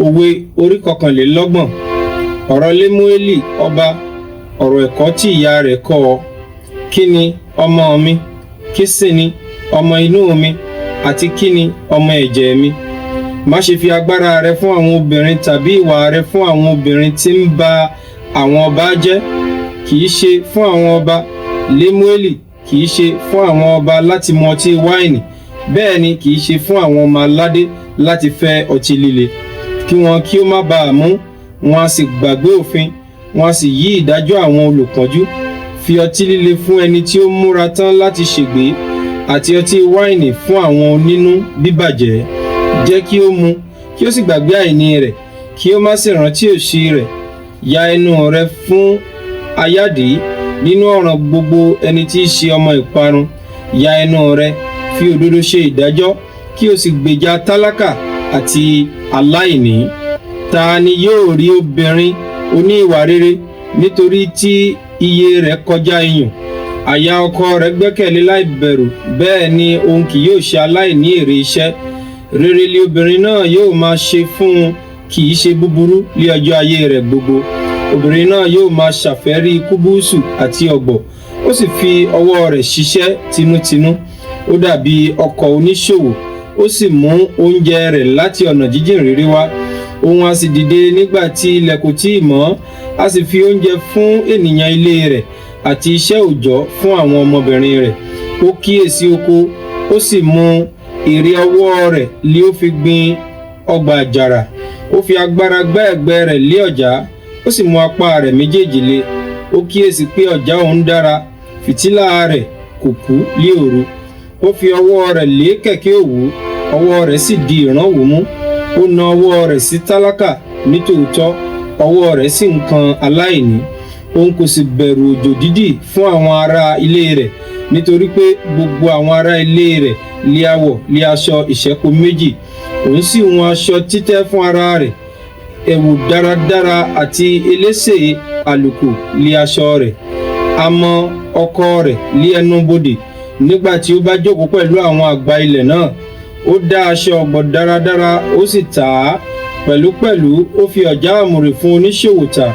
Òwe orí 21. Ọ̀rọ̀ Lémúélì ọba, ọ̀rọ̀ ẹ̀kọ́ tí ìyá rẹ̀ kọ́ ọ. Kí ni ọmọ mi? Kí sì ni ọmọ inú mi? Àti kí ni ọmọ ẹ̀jẹ̀ mi? Má ṣe fi agbára rẹ fún àwọn obìnrin tàbí ìwà rẹ fún àwọn obìnrin tí ń ba àwọn ọba jẹ́. Kìí ṣe fún àwọn ọba, Lémúélì, kìí ṣe fún àwọn ọba láti mu ọtí wáìnì, bẹ́ẹ̀ ni kìí ṣe fún àwọn ọmọ aládé láti fẹ́ ọtí líle, kí wọn kí ó má baà mú, wọn a sì gbàgbé òfin, wọn a sì yí ìdájọ́ àwọn olùpọ́njú. Fi ọtí líle fún ẹni tí ó múra tán láti ṣègbé, àti ọtí wáìnì fún àwọn onínú bíbàjẹ́. Jẹ́ kí ó mu, kí ó sì gbàgbé àìní rẹ̀, kí ó má sì rántí òṣì rẹ̀. Ya ẹnu rẹ fún ayáàdí nínú ọ̀ràn gbogbo ẹni tí í ṣe ọmọ ìparun. Ya ẹnu rẹ, fi òdodo ṣe ìdájọ́, kí o sì gbèjà tálákà àti aláìní. Ta ni yóò rí obìnrin oní ìwà rere nítorí tí iye rẹ̀ kọjá iyùn? Àyà ọkọ rẹ̀ gbẹ́kẹ̀lé láìbẹ̀rù, bẹ́ẹ̀ ni òun kì yóò ṣe aláìní èrè iṣẹ́. Rere li obìnrin náà yóò máa ṣe fún un, kì í ṣe búburú lé ọjọ́ ayé rẹ̀ gbogbo. Obìnrin náà yóò máa ṣàfẹ́rí kúbúsù àti ọ̀gbọ̀, ó sì fi ọwọ́ rẹ̀ ṣiṣẹ́ tinútinú. Ó dàbí ọkọ̀ oníṣòwò, ó sì mú oúnjẹ rẹ̀ láti ọ̀nà jíjìn réré wá. Òun a sì dìde nígbà tí ilẹ̀ kò tíì mọ́, a sì fi oúnjẹ fún ènìyàn ilé rẹ̀ àti iṣẹ́ òòjọ́ fún àwọn ọmọbìnrin rẹ̀. Ó kíyèsí oko, ó sì mú èrè ọwọ́ rẹ̀ lé ó fi gbin ọgbà àjàrà. Ó fi agbára gbá ẹ̀gbẹ́ rẹ̀ lé ọ̀já, ó sì mú apá rẹ̀ méjèèjì lé. Ó kíyèsí pé ọ̀já òun dára, fìtílà rẹ̀ kò kú lé òru. Ó fi ọwọ́ rẹ̀ lé kẹ̀kẹ́ òwú, ọwọ́ rẹ̀ sì di ìrànwọ́ mú. Ó na ọwọ́ rẹ̀ sí tálákà nítòótọ́, ọwọ́ rẹ̀ sì ń kan aláìní. Òun kò sì bẹ̀rù òjò dídì fún àwọn ará ilé rẹ̀, nítorí pé gbogbo àwọn ará ilé rẹ̀ lé àwọ̀ lé aṣọ ìṣẹ́po méjì. Òun sì hun aṣọ títẹ́ fún ara rẹ̀, ẹ̀wù dáradára àti elése àlùkò lé aṣọ rẹ̀. A mọ ọkọ rẹ̀ lé ẹnu bodè nígbà tí ó bá jókòó pẹ̀lú àwọn àgbà ilẹ̀ náà. Ó dá aṣọ ọ̀gbọ̀ dáradára, ó sì tà á. Pẹ̀lúpẹ̀lú ó fi ọ̀já àmùrè fún oníṣòwò tà.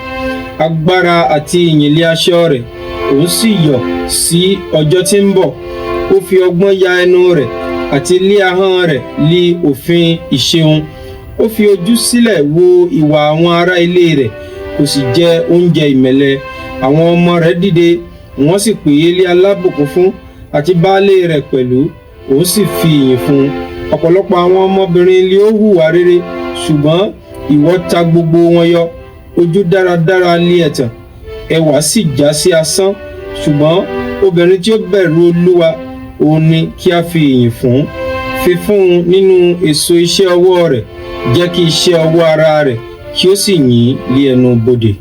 Agbára àti ìyìn lé aṣọ rẹ̀, òun sì yọ̀ sí ọjọ́ tí ń bọ̀. Ó fi ọgbọ́n ya ẹnu rẹ̀, àti lé ahọ́n rẹ̀ lé òfin ìṣeun. Ó fi ojú sílẹ̀ wo ìwà àwọn ará ilé rẹ̀, kò sì jẹ oúnjẹ ìmẹ̀lẹ́. Àwọn ọmọ rẹ̀ dìde, wọ́n sì pè é lé alábùkún fún, àti baálé rẹ̀ pẹ̀lú, òun sì fi ìyìn fún un. Ọ̀pọ̀lọpọ̀ àwọn ọmọbìnrin lé ó hùwà rere, ṣùgbọ́n ìwọ ta gbogbo wọn yọ. Ojú dáradára lé ẹ̀tàn, ẹwà sì já sí asán. Ṣùgbọ́n obìnrin tí ó bẹ̀rù Olúwa, òun ni kí a fi ìyìn fún. Fi fún un nínú èso iṣẹ́ ọwọ́ rẹ̀, jẹ́ kí iṣẹ́ ọwọ́ ara rẹ̀ kí ó sì yìn lé ẹnu bodè.